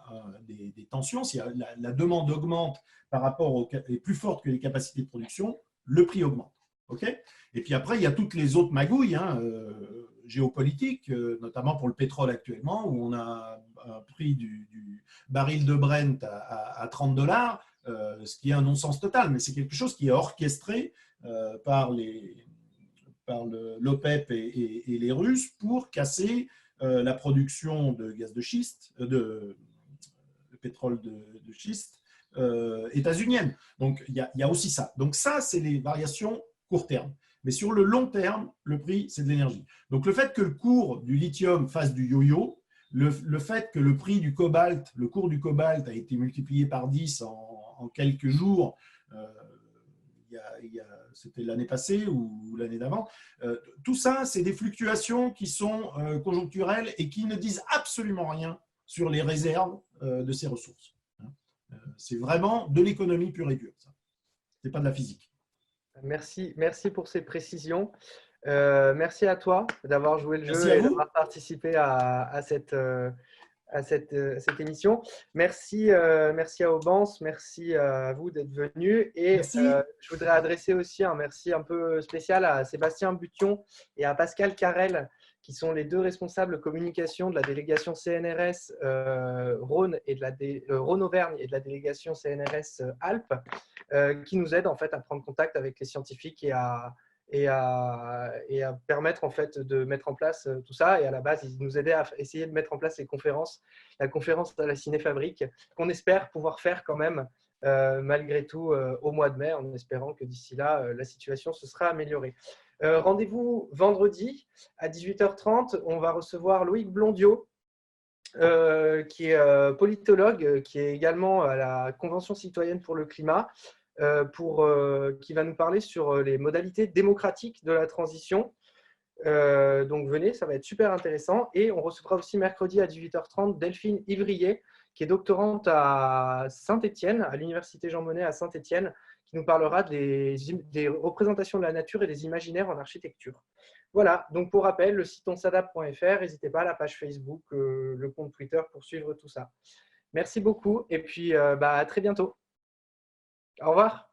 A: des tensions, si la demande augmente par rapport est plus forte que les capacités de production, le prix augmente. Okay, et puis après, il y a toutes les autres magouilles géopolitiques, notamment pour le pétrole actuellement, où on a un prix du baril de Brent à $30, ce qui est un non-sens total, mais c'est quelque chose qui est orchestré par l'OPEP et les Russes pour casser la production de gaz de schiste, de pétrole de schiste états-unienne. Donc, il y a aussi ça. Donc, ça, c'est les variations court terme. Mais sur le long terme, le prix, c'est de l'énergie. Donc, le fait que le cours du lithium fasse du yo-yo, le fait que le prix du cobalt, le cours du cobalt a été multiplié par 10 en quelques jours, c'était l'année passée ou l'année d'avant, tout ça, c'est des fluctuations qui sont conjoncturelles et qui ne disent absolument rien sur les réserves de ces ressources. C'est vraiment de l'économie pure et dure. Ce n'est pas de la physique.
B: Merci pour ces précisions. Merci à toi d'avoir joué le jeu et d'avoir participé à cette émission. Merci à Aubance, merci à vous d'être venus. Et je voudrais adresser aussi un merci un peu spécial à Sébastien Bution et à Pascal Carrel qui sont les deux responsables communication de la délégation CNRS Rhône et de Rhône-Auvergne et de la délégation CNRS Alpes, qui nous aident en fait à prendre contact avec les scientifiques et à permettre en fait de mettre en place tout ça. Et à la base, ils nous aidaient à essayer de mettre en place les conférences, la conférence à la Cinéfabrique, qu'on espère pouvoir faire quand même malgré tout au mois de mai, en espérant que d'ici là, la situation se sera améliorée. Rendez-vous vendredi à 18h30. On va recevoir Loïc Blondiot, qui est politologue, qui est également à la Convention citoyenne pour le climat, qui va nous parler sur les modalités démocratiques de la transition. Donc venez, ça va être super intéressant. Et on recevra aussi mercredi à 18h30 Delphine Ivrier, qui est doctorante à Saint-Étienne, à l'Université Jean Monnet à Saint-Étienne, qui nous parlera des représentations de la nature et des imaginaires en architecture. Voilà, donc pour rappel, le site onsadap.fr, n'hésitez pas à la page Facebook, le compte Twitter pour suivre tout ça. Merci beaucoup et puis à très bientôt. Au revoir.